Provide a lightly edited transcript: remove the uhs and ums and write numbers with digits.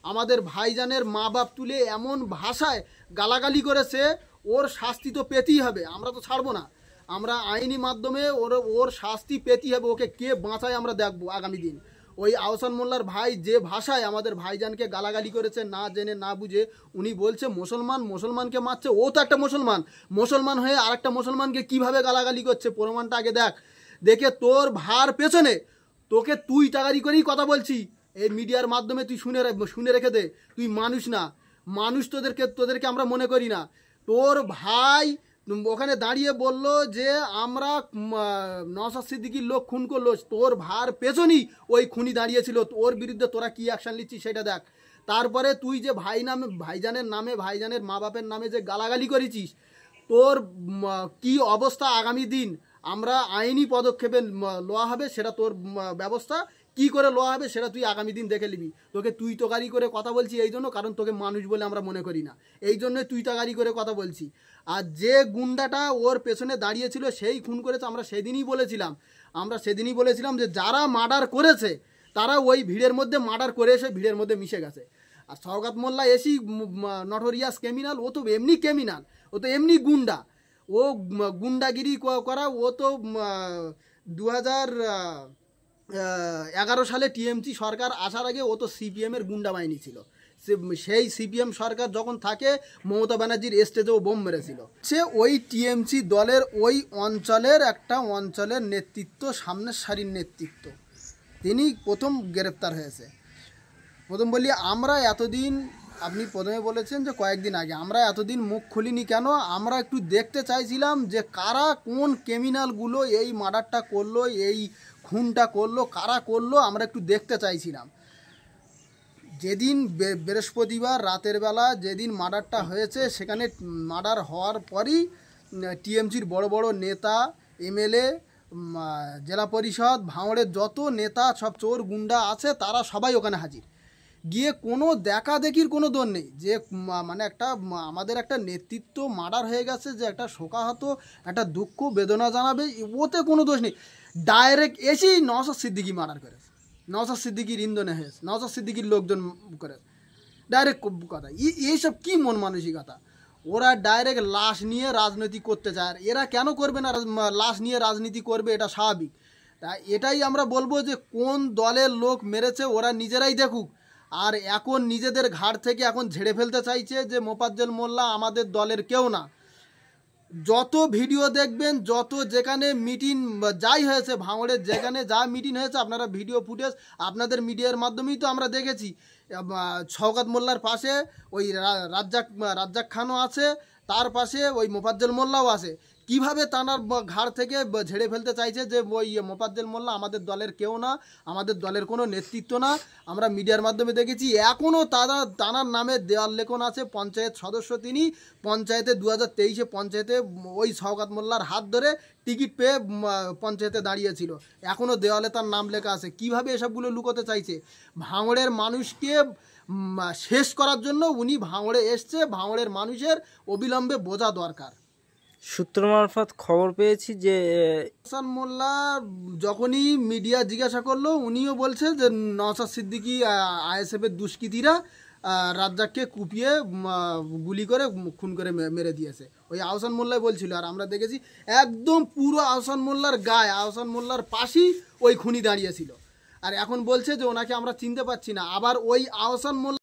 আমাদের ভাইজানের মা বাপ তুলে এমন ভাষায় গালাগালি করেছে, ওর শাস্তি তো পেতেই হবে, আমরা তো ছাড়বো না। আমরা আইনি মাধ্যমে ওর শাস্তি পেতেই হবে। ওকে কে বাঁচায় আমরা দেখবো আগামী দিন। ওই আহসান মোল্লার ভাই যে ভাষায় আমাদের ভাইজানকে গালাগালি করেছে, না জেনে না বুঝে, উনি বলছে মুসলমানকে মারছে। ও তো একটা মুসলমান হয়ে আরেকটা মুসলমানকে কিভাবে গালাগালি করছে প্রমাণটা আগে দেখ। দেখে তোর ভার পেছনে তোকে তুই টাকারি করেই কথা বলছি এই মিডিয়ার মাধ্যমে, তুই শুনে রেখে দে। তুই মানুষ না, মানুষ তোদেরকে আমরা মনে করি না। তোর ভাই ওখানে দাঁড়িয়ে বলল যে আমরা নওশাদ সিদ্দিকীর লোক খুন করলো, তোর ভার পেছনই ওই খুনি দাঁড়িয়েছিল। ওর বিরুদ্ধে তোরা কি অ্যাকশান নিচ্ছিস সেটা দেখ। তারপরে তুই যে ভাইজানের নামে ভাইজানের মা বাপের নামে যে গালাগালি করেছিস, তোর কি অবস্থা আগামী দিন আমরা আইনি পদক্ষেপে লওয়া হবে, সেটা তোর ব্যবস্থা কি করে লওয়া হবে সেটা তুই আগামী দিন দেখে নিবি। তোকে তুই তোকারি করে কথা বলছি এই জন্য, কারণ তোকে মানুষ বলে আমরা মনে করি না, এই জন্য তুই তোকারি করে কথা বলছি। আর যে গুন্ডাটা ওর পেছনে দাঁড়িয়েছিল সেই খুন করেছে, আমরা সেদিনই বলেছিলাম যে যারা মার্ডার করেছে তারা ওই ভিড়ের মধ্যে মার্ডার করে এসে ভিড়ের মধ্যে মিশে গেছে। আর শওকত মোল্লা এসি নটোরিয়াস ক্রিমিনাল, ও তো এমনি ক্রিমিনাল, ও তো এমনি গুন্ডা, ও গুন্ডাগিরি করা। ও তো 2011 সালে টিএমসি সরকার আসার আগে ও তো সিপিএমের গুন্ডা বাহিনী ছিল। সেই সিপিএম সরকার যখন থাকে মমতা ব্যানার্জির স্টেজেও বোম মেরেছিল। সে ওই টিএমসি দলের ওই অঞ্চলের নেতৃত্ব, সামনের সারির নেতৃত্ব, তিনি প্রথম গ্রেপ্তার হয়েছে। প্রথম বলি আমরা এতদিন, আপনি প্রথমে বলেছেন যে কয়েকদিন আগে, আমরা এতদিন মুখ খুলিনি কেন? আমরা একটু দেখতে চাইছিলাম যে কারা, কোন ক্রিমিনালগুলো এই মার্ডারটা করলো, এই খুনটা করলো, কারা করলো, আমরা একটু দেখতে চাইছিলাম। যেদিন বৃহস্পতিবার রাতের বেলা যেদিন মার্ডারটা হয়েছে, সেখানে মার্ডার হওয়ার পরই টিএমসির বড় বড় নেতা, এমএলএ, জেলা পরিষদ, ভাঙড়ের যত নেতা, সব চোর গুন্ডা আছে, তারা সবাই ওখানে হাজির। গিয়ে কোনো দেখা দেখির কোনো দোষ নেই, যে মানে আমাদের একটা নেতৃত্ব মার্ডার হয়ে গেছে, যে একটা শোকাহত, একটা দুঃখ বেদনা জানাবে, ওতে কোনো দোষ নেই। ডাইরেক্ট এসেই নওশাদ সিদ্দিকী মার্ডার করেছে, নওশাদ সিদ্দিকীর ইন্ধনে হয়েছে, নওশাদ সিদ্দিকীর লোকজন করে ডাইরেক্ট কথা। এইসব কী মন মানসিকতা? ওরা ডাইরেক্ট লাশ নিয়ে রাজনীতি করতে চায়। আর এরা কেন করবে না? লাশ নিয়ে রাজনীতি করবে, এটা স্বাভাবিক। তা এটাই আমরা বলবো যে কোন দলের লোক মেরেছে ওরা নিজেরাই দেখুক। আর এখন নিজেদের ঘাড় থেকে এখন ঝেড়ে ফেলতে চাইছে যে মোফাজ্জল মোল্লা আমাদের দলের কেউ না। যত ভিডিও দেখবেন, যত যেখানে মিটিং যাই হয়েছে, ভাঙড়ের যেখানে যা মিটিং হয়েছে, আপনারা ভিডিও ফুটেজ আপনাদের মিডিয়ার মাধ্যমেই তো আমরা দেখেছি। শওকত মোল্লার পাশে ওই রাজ্জাক খানও আছে, তার পাশে ওই মোফাজ্জল মোল্লাও আছে। কিভাবে তানার ঘাড় থেকে ঝেড়ে ফেলতে চাইছে যে ওই মোফাজ্জল মোল্লা আমাদের দলের কেউ না, আমাদের দলের কোনো নেতৃত্ব না। আমরা মিডিয়ার মাধ্যমে দেখেছি এখনও তানার নামে দেওয়াল লেখন আছে। পঞ্চায়েত সদস্য তিনি, পঞ্চায়েতে 2023 পঞ্চায়েতে ওই শওকত মোল্লার হাত ধরে টিকিট পেয়ে পঞ্চায়েতে দাঁড়িয়েছিল, এখনও দেওয়ালে তার নাম লেখা আছে। কিভাবে এসবগুলো লুকোতে চাইছে? ভাঙড়ের মানুষকে শেষ করার জন্য উনি ভাঙড়ে এসছে, ভাঙড়ের মানুষের অবিলম্বে বোঝা দরকার। সূত্র মারফত খবর পেয়েছি যে আহসান মোল্লা যখনই মিডিয়া জিজ্ঞাসা করলো, উনিও বলছে যে নওশাদ সিদ্দিকী আইএসএফের দুষ্কৃতীরা রাজ্জাককে কুপিয়ে গুলি করে খুন করে মেরে দিয়েছে। ওই আহসান মোল্লাই বলছিল। আর আমরা দেখেছি একদম পুরো আহসান মোল্লার গায়ে, আহসান মোল্লার পাশেই ওই খুনি দাঁড়িয়েছিল। আর এখন বলছে যে ওনাকে আমরা চিনতে পারছি না। আবার ওই আহসান মোল্লা